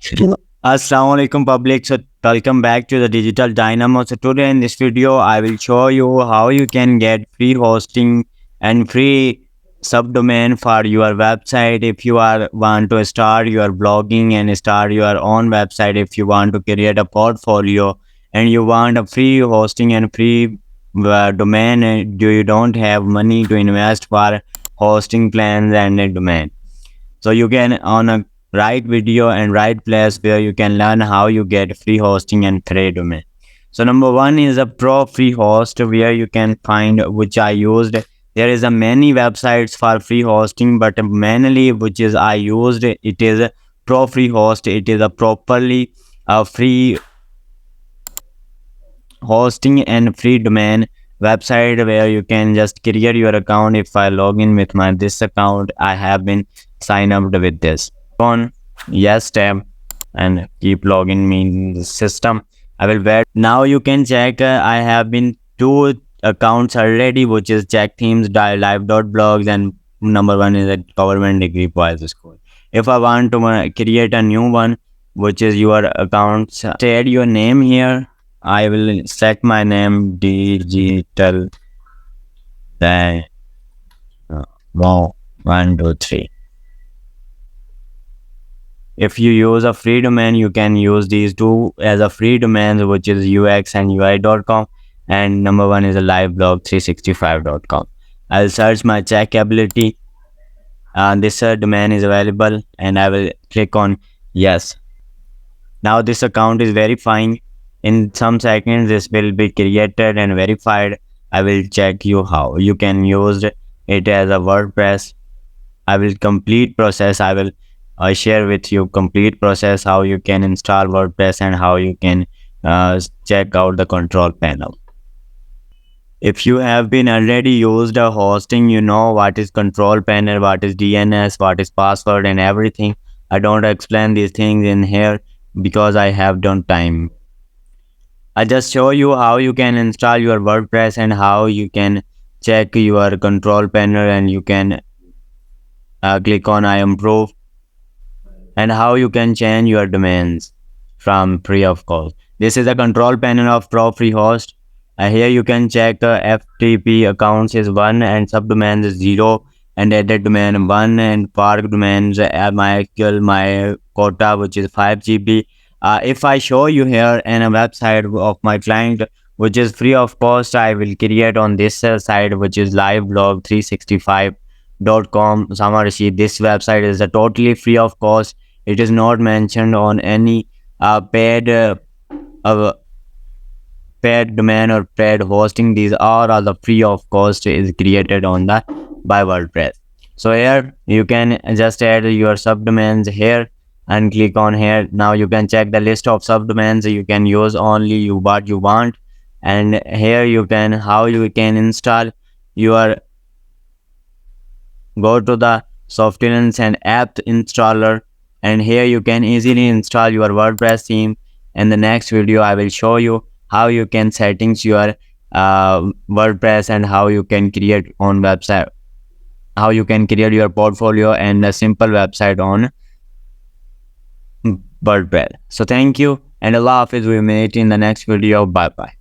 Assalamu alaikum public. So welcome back to the Digital Dynamo. So today in this video, I will show you how you can get free hosting and free subdomain for your website if you are want to start your blogging and start your own website. If you want to create a portfolio and you want a free hosting and free domain, do you don't have money to invest for hosting plans and a domain. So you can on a right video and right place where you can learn how you get free hosting and free domain. So number one is a pro free host where you can find which I used. There is a many websites for free hosting, but mainly which is I used it is a pro free host. It is a properly free hosting and free domain website where you can just create your account. If I log in with my this account, I have been signed up with this. On yes tab and keep logging me in the system. I will wait. Now you can check. I have been two accounts already, which is check themes live.blogs and number one is a government degree boys school. If I want to create a new one, which is your accounts, add your name here. I will set my name Digital Dynamo 123. If you use a free domain, you can use these two as a free domains, which is ux and ui.com, and number one is a liveblog365.com. I'll search my checkability. This domain is available, and I will click on yes. Now this account is verifying. In some seconds, this will be created and verified. I will check you how you can use it as a WordPress. I will complete process. I will share with you complete process how you can install WordPress and how you can check out the control panel. If you have been already used a hosting, you know what is control panel, what is DNS, what is password and everything. I don't explain these things in here because I have done time. I just show you how you can install your WordPress and how you can check your control panel and you can click on I improve and how you can change your domains from free of cost. This is a control panel of Pro Free Host. Here you can check FTP accounts is 1 and subdomains is 0 and edit domain 1 and park domains my quota which is 5 GB. If I show you here in a website of my client which is free of cost, I will create on this site which is liveblog365.com. Samarshi, this website is a totally free of cost. It is not mentioned on any paid domain or paid hosting. These are all the free of cost is created on the by WordPress. So here you can just add your subdomains here and click on here. Now you can check the list of subdomains. You can use only what you want, and here you can how you can install your go to the software and app installer, and here you can easily install your WordPress theme. In the next video I will show you how you can settings your WordPress and how you can create on website, how you can create your portfolio and a simple website on WordPress. So thank you and Allah Hafiz. We meet in the next video. Bye bye.